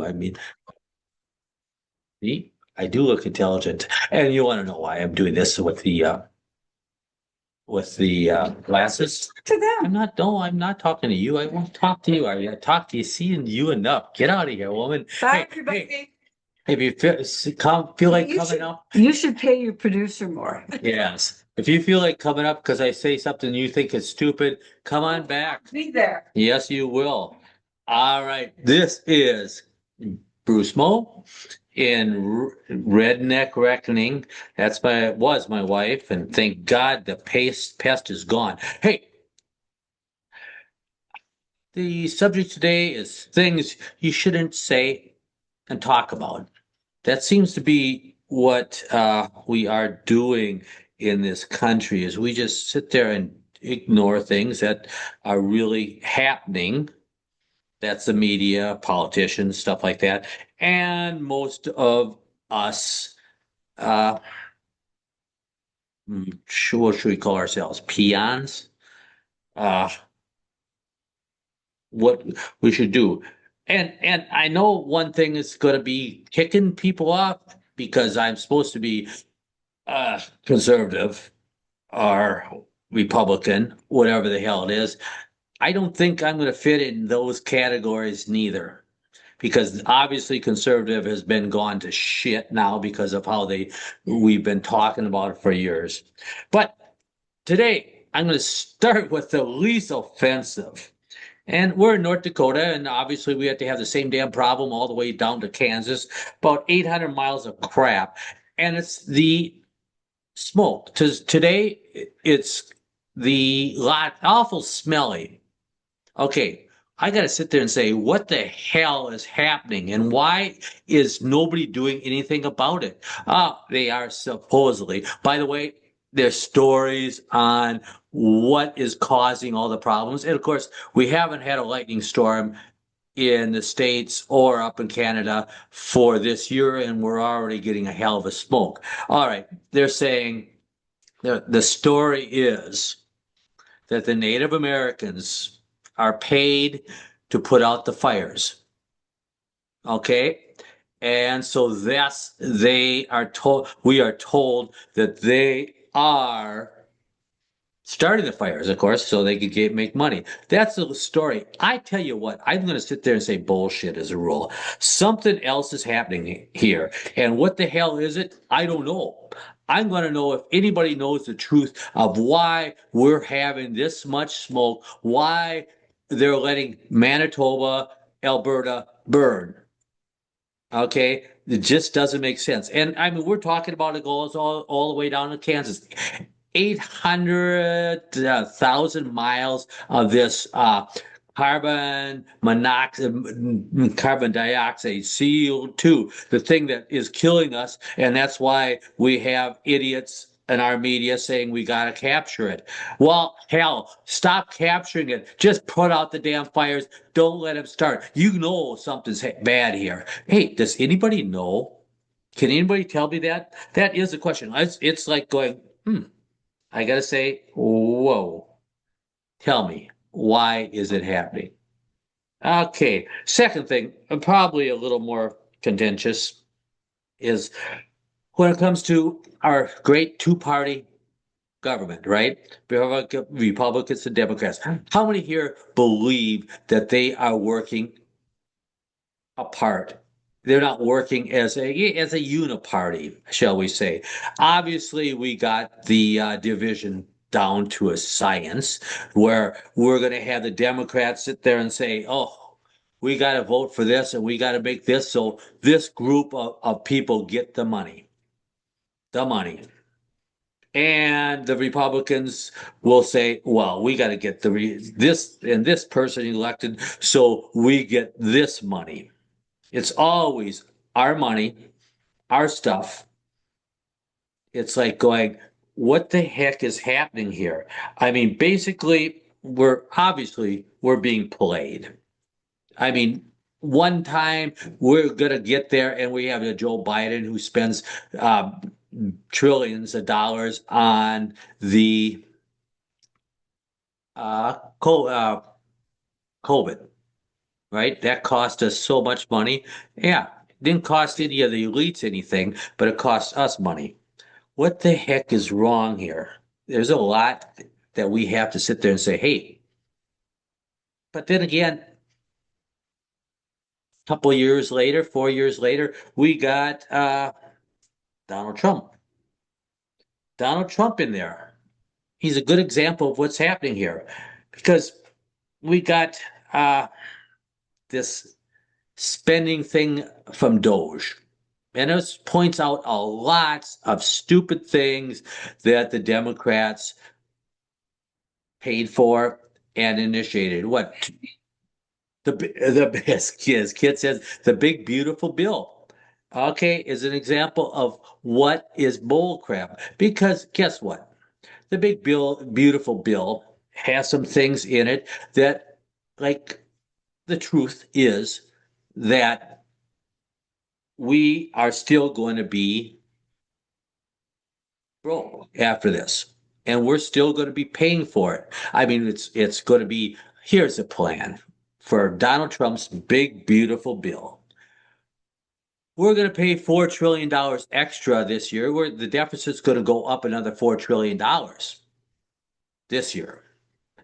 too. I mean, see, I do look intelligent, and you want to know why I'm doing this with the glasses? To I'm them. not. No, I'm not talking to you. I won't talk to you. I talk to you, seeing you enough. Get out of here, woman. Bye, Hey, hey. everybody. If you feel like You coming should up, you should pay your producer more. yes. If you feel like coming up because I say something you think is stupid, come on back. Be there. Yes, you will. All right. This is Bruce Mo in Redneck Reckoning. Was my wife, and thank God the pest is gone. Hey, the subject today is things you shouldn't say and talk about. That seems to be what we are doing in this country is we just sit there and ignore things that are really happening. That's the media, politicians, stuff like that. And most of us, uh, what should we call ourselves? Peons? Uh, what we should do. And I know one thing is going to be kicking people off because I'm supposed to be conservative or Republican, whatever the hell it is. I don't think I'm going to fit in those categories neither. Because obviously conservative has been gone to shit now because of how we've been talking about it for years. But today I'm going to start with the least offensive. And we're in North Dakota, and obviously we have to have the same damn problem all the way down to Kansas, about 800 miles of crap. And it's the smoke. Today, it's the lot awful smelly. Okay, I got to sit there and say, what the hell is happening, and why is nobody doing anything about it? They are supposedly. By the way, there's stories on what is causing all the problems, and of course, we haven't had a lightning storm in the States or up in Canada for this year, and we're already getting a hell of a smoke. All right, they're saying the story is that the Native Americans are paid to put out the fires. Okay. And so we are told that they are starting the fires, of course, so they could make money. That's the story. I tell you what, I'm going to sit there and say bullshit as a rule. Something else is happening here. And what the hell is it? I don't know. I'm going to know if anybody knows the truth of why we're having this much smoke, why they're letting Manitoba, Alberta burn. Okay, it just doesn't make sense. And I mean, we're talking about it goes all the way down to Kansas. 800,000 miles of this carbon monoxide, carbon dioxide, CO2, the thing that is killing us. And that's why we have idiots in our media saying we got to capture it. Well, hell, stop capturing it. Just put out the damn fires. Don't let them start. You know something's bad here. Hey, does anybody know? Can anybody tell me that? That is the question. It's like going, I gotta say, whoa. Tell me, why is it happening? Okay. Second thing, and probably a little more contentious, is when it comes to our great two-party government, right? Republicans and Democrats. How many here believe that they are working apart? They're not working as a uniparty, shall we say? Obviously, we got the division down to a science where we're going to have the Democrats sit there and say, "Oh, we got to vote for this and we got to make this so this group of people get the money." And the Republicans will say, "Well, we got to get this and this person elected so we get this money." It's always our money, our stuff. It's like going, what the heck is happening here? I mean, basically, we're being played. I mean, one time we're gonna get there, and we have a Joe Biden who spends uh, trillions of dollars on the uh, COVID. right? That cost us so much money. Yeah, didn't cost any of the elites anything, but it cost us money. What the heck is wrong here? There's a lot that we have to sit there and say, hey, but then again, a couple years later, 4 years later, we got Donald Trump. Donald Trump in there. He's a good example of what's happening here because we got this spending thing from Doge. And it points out a lot of stupid things that the Democrats paid for and initiated. What the best kid says the big beautiful bill. Okay, is an example of what is bull crap. Because guess what? The big beautiful bill has some things in it that, like, the truth is that we are still going to be broke after this, and we're still going to be paying for it. I mean, it's going to be. Here's a plan for Donald Trump's big beautiful bill. We're going to pay $4 trillion extra this year. Where the deficit's going to go up another $4 trillion this year.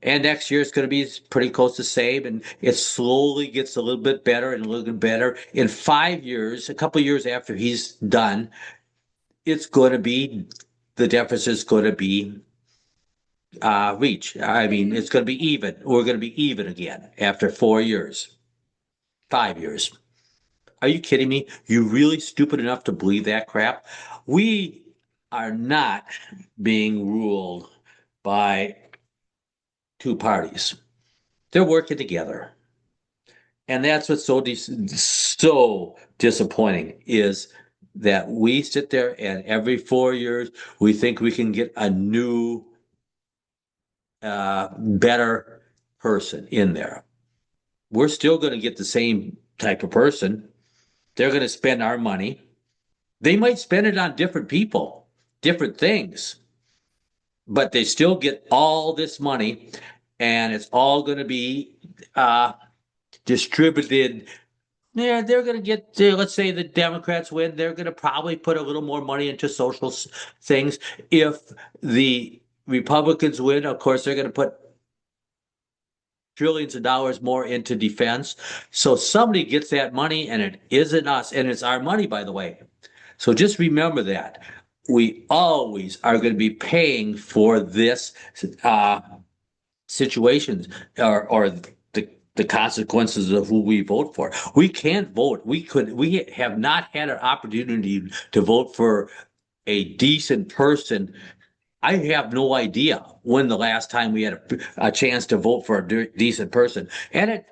And next year it's going to be pretty close to the same, and it slowly gets a little bit better and a little bit better. In 5 years, a couple of years after he's done, it's going to be the deficit's going to be reach. I mean, it's going to be even. We're going to be even again after 4 years, 5 years. Are you kidding me? You really stupid enough to believe that crap? We are not being ruled by two parties. They're working together. And that's what's so disappointing is that we sit there and every 4 years we think we can get a new, better person in there. We're still going to get the same type of person. They're going to spend our money. They might spend it on different people, different things, but they still get all this money, and it's all going to be distributed. Yeah, they're going to get, let's say the Democrats win, they're going to probably put a little more money into social things. If the Republicans win, of course, they're going to put trillions of dollars more into defense. So somebody gets that money, and it isn't us, and it's our money, by the way. So just remember that we always are going to be paying for this uh, situations, or the consequences of who we vote for. We can't vote. We have not had an opportunity to vote for a decent person. I have no idea when the last time we had a chance to vote for a decent person. And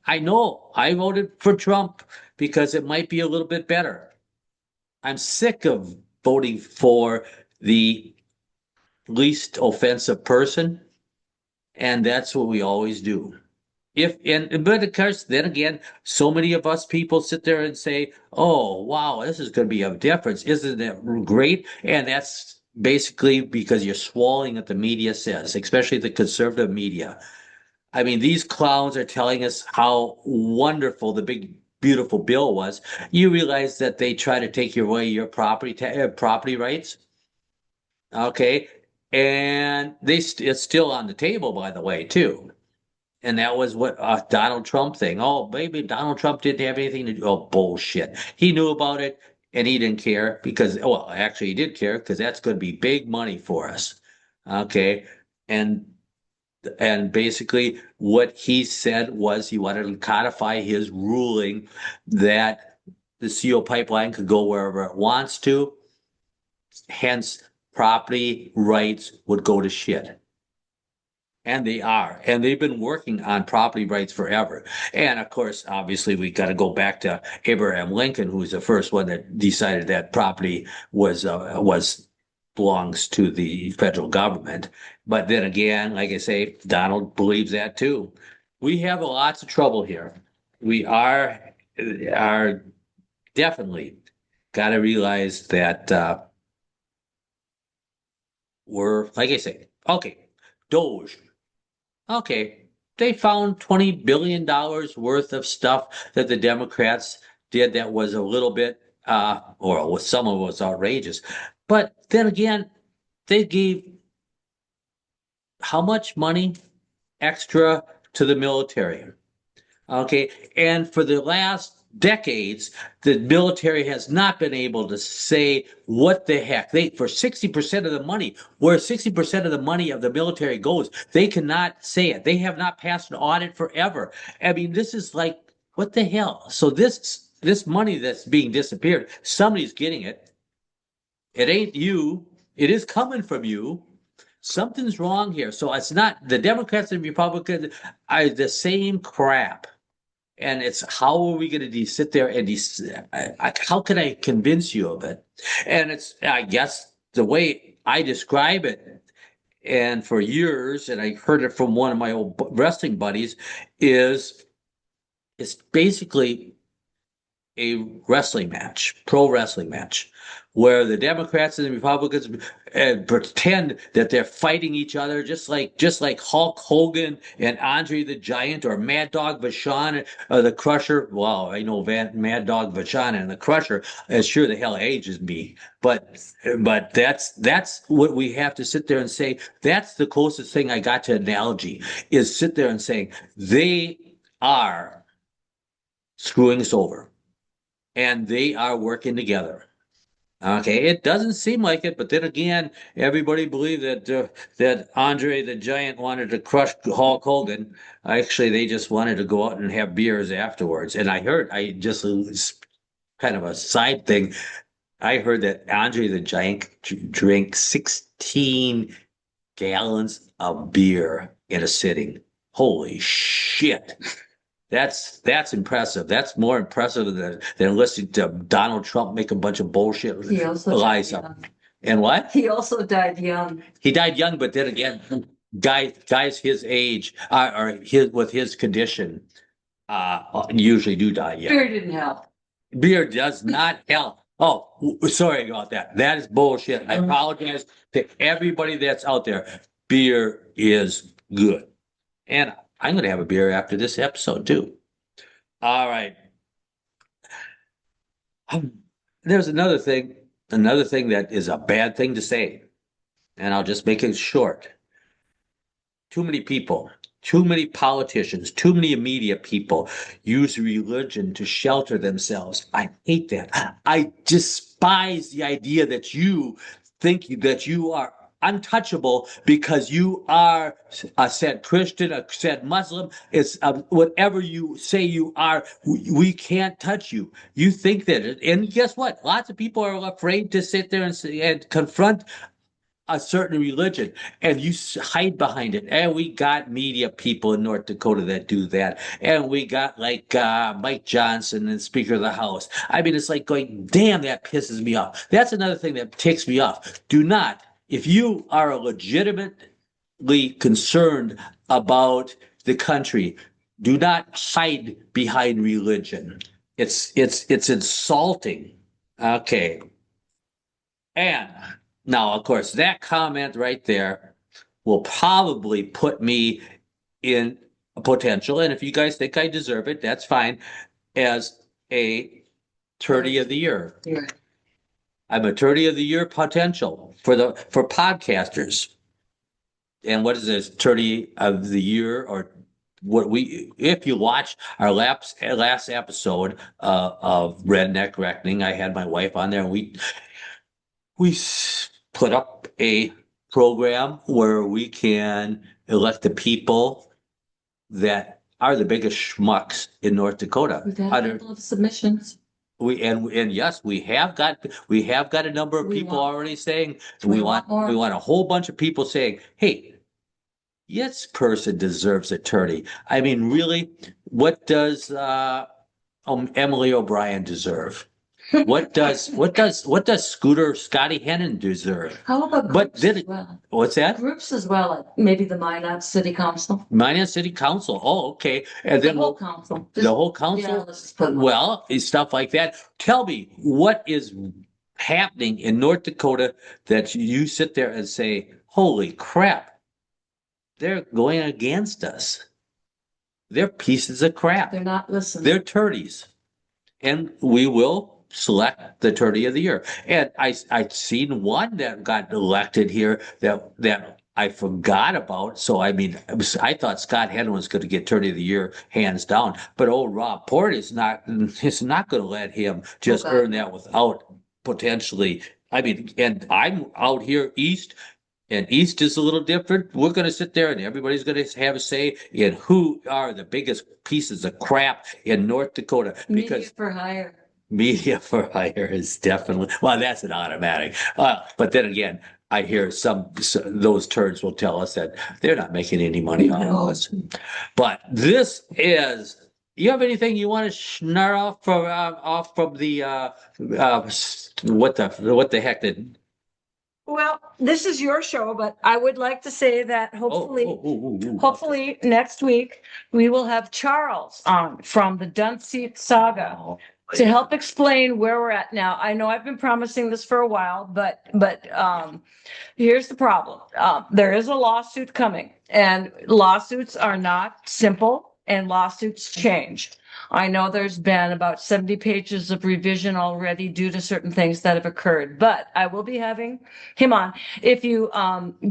I know I voted for Trump because it might be a little bit better. I'm sick of voting for the least offensive person, and that's what we always do. But of course, then again, so many of us people sit there and say, "Oh, wow, this is going to be a difference, isn't it great?" And that's basically because you're swallowing what the media says, especially the conservative media. I mean, these clowns are telling us how wonderful the big beautiful bill was. You realize that they try to take away your property rights, okay? And it's still on the table, by the way, too. And that was what Donald Trump thing. Oh, maybe Donald Trump didn't have anything to do. Oh, bullshit. He knew about it and he didn't care because, well, actually, he did care because that's going to be big money for us. Okay. And basically, what he said was he wanted to codify his ruling that the CO pipeline could go wherever it wants to. Hence, property rights would go to shit. And they are. And they've been working on property rights forever. And of course, obviously, we got to go back to Abraham Lincoln, who was the first one that decided that property was belongs to the federal government. But then again, like I say, Donald believes that too. We have lots of trouble here. We are definitely got to realize that we're, like I say, okay, Doge. Okay. they found $20 billion worth of stuff that the Democrats did that was a little bit, or some of it was outrageous. But then again, they gave how much money extra to the military? Okay. And for the last decades, the military has not been able to say what the heck. For 60% of the money, where 60% of the money of the military goes, they cannot say it. They have not passed an audit forever. I mean, this is like, what the hell? So this money that's being disappeared, somebody's getting it. It ain't you. It is coming from you. Something's wrong here. So it's not the Democrats and Republicans are the same crap. And it's how are we going to sit there and how can I convince you of it? And it's, I guess, the way I describe it, and for years, and I heard it from one of my old wrestling buddies, is it's basically a wrestling match, pro wrestling match, where the Democrats and the Republicans pretend that they're fighting each other, just like Hulk Hogan and Andre the Giant, or Mad Dog Vachon, the Crusher. Wow, I know Mad Dog Vachon and the Crusher as sure the hell ages me, but that's what we have to sit there and say. That's the closest thing I got to analogy, is sit there and saying they are screwing us over and they are working together. Okay, it doesn't seem like it, but then again, everybody believed that Andre the Giant wanted to crush Hulk Hogan. Actually, they just wanted to go out and have beers afterwards. And I just kind of a side thing. I heard that Andre the Giant drank 16 gallons of beer in a sitting. Holy shit! That's impressive. That's more impressive than listening to Donald Trump make a bunch of bullshit He also lies died up. young. And what? He also died young. He died young, but then again, guys his age, or his with his condition, usually do die young. Beer didn't help. Beer does not help. Oh, sorry about that. That is bullshit. I apologize to everybody that's out there. Beer is good. And I'm going to have a beer after this episode too. All right. There's another thing that is a bad thing to say, and I'll just make it short. Too many people, too many politicians, too many media people use religion to shelter themselves. I hate that. I despise the idea that you think that you are untouchable because you are a said Christian, a said Muslim. It's whatever you say you are, we can't touch you. You think that, and guess what? Lots of people are afraid to sit there and confront a certain religion, and you hide behind it. And we got media people in North Dakota that do that, and we got like Mike Johnson and Speaker of the House. I mean, it's like going, damn, that pisses me off. That's another thing that ticks me off. Do not, if you are legitimately concerned about the country, do not hide behind religion. It's insulting. Okay. And now, of course, that comment right there will probably put me in a potential, and if you guys think I deserve it, that's fine, as a Turdy of the Year. Yeah. I'm a Turdy of the Year potential for podcasters. And what is this Turdy of the Year, or if you watch our last episode of Redneck Reckoning, I had my wife on there, and we put up a program where we can elect the people that are the biggest schmucks in North Dakota. We've had a couple of submissions. And yes, we have got a number of people already saying we want a whole bunch of people saying, hey, this person deserves a attorney. I mean, really, what does Emily O'Brien deserve? What does Scooter Scotty Hennon deserve? How about groups as well? What's that? Groups as well, like maybe the Minot City Council. Minot City Council. Oh, okay. And then the whole council. The whole council. Yeah, let's just put well, stuff like that. Tell me, what is happening in North Dakota that you sit there and say, "Holy crap, they're going against us"? they're pieces of crap. They're not listening. They're turdies. And we will select the turdy of the year. And I've seen one that got elected here that I forgot about. So I mean, I thought Scott Henry was going to get turdy of the year hands down, but old Rob Port is not going to let him just Okay. earn that without potentially. I mean, and I'm out here east. And East is a little different. We're going to sit there and everybody's going to have a say in who are the biggest pieces of crap in North Dakota. Media Because for hire. media for hire is definitely, well, that's an automatic. But then again, I hear those turds will tell us that they're not making any money on us. But you have anything you want to snarl off from the, what the heck did? Well, this is your show, but I would like to say that hopefully next week we will have Charles on from the Dunseat Saga to help explain where we're at now. I know I've been promising this for a while, but here's the problem. There is a lawsuit coming, and lawsuits are not simple, and lawsuits change. I know there's been about 70 pages of revision already due to certain things that have occurred, but I will be having him on. If you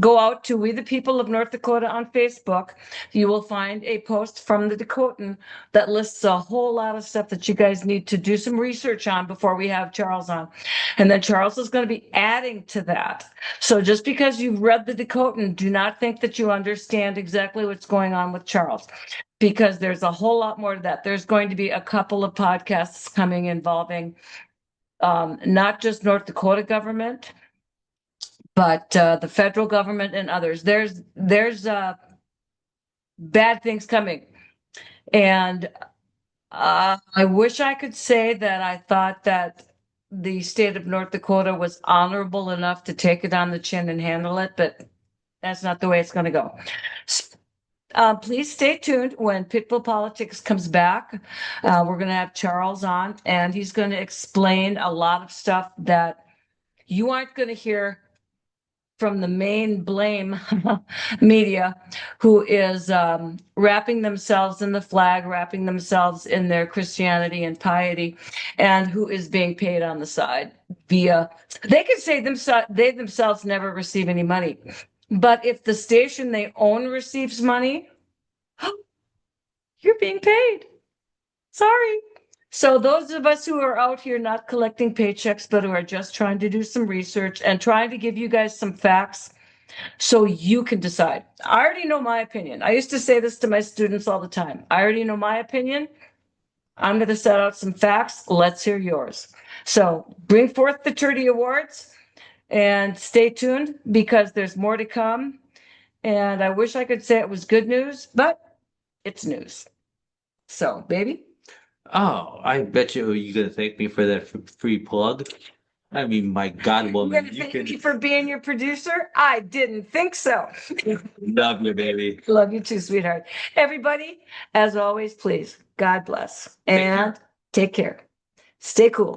go out to We the People of North Dakota on Facebook, you will find a post from the Dakotan that lists a whole lot of stuff that you guys need to do some research on before we have Charles on. And then Charles is going to be adding to that. So just because you've read the Dakotan, do not think that you understand exactly what's going on with Charles, because there's a whole lot more to that. There's going to be a couple of podcasts coming involving not just North Dakota government, but the federal government and others. There's bad things coming. And I wish I could say that I thought that the state of North Dakota was honorable enough to take it on the chin and handle it, but that's not the way it's going to go. Please stay tuned when Pitbull Politics comes back. We're going to have Charles on, and he's going to explain a lot of stuff that you aren't going to hear from the main blame media, who is wrapping themselves in the flag, wrapping themselves in their Christianity and piety, and who is being paid on the side via, they can say they themselves never receive any money. But if the station they own receives money, you're being paid. Sorry. So those of us who are out here not collecting paychecks, but who are just trying to do some research and trying to give you guys some facts so you can decide. I already know my opinion. I used to say this to my students all the time. I already know my opinion. I'm going to set out some facts. Let's hear yours. So bring forth the Turdy Awards and stay tuned, because there's more to come. And I wish I could say it was good news, but it's news. So, baby. Oh, I bet you're going to thank me for that free plug. I mean, my God, You're woman, going to thank me for being your producer? I didn't think so. love you, baby. Love you too, sweetheart. Everybody, as always, please, God bless and take care. Stay cool.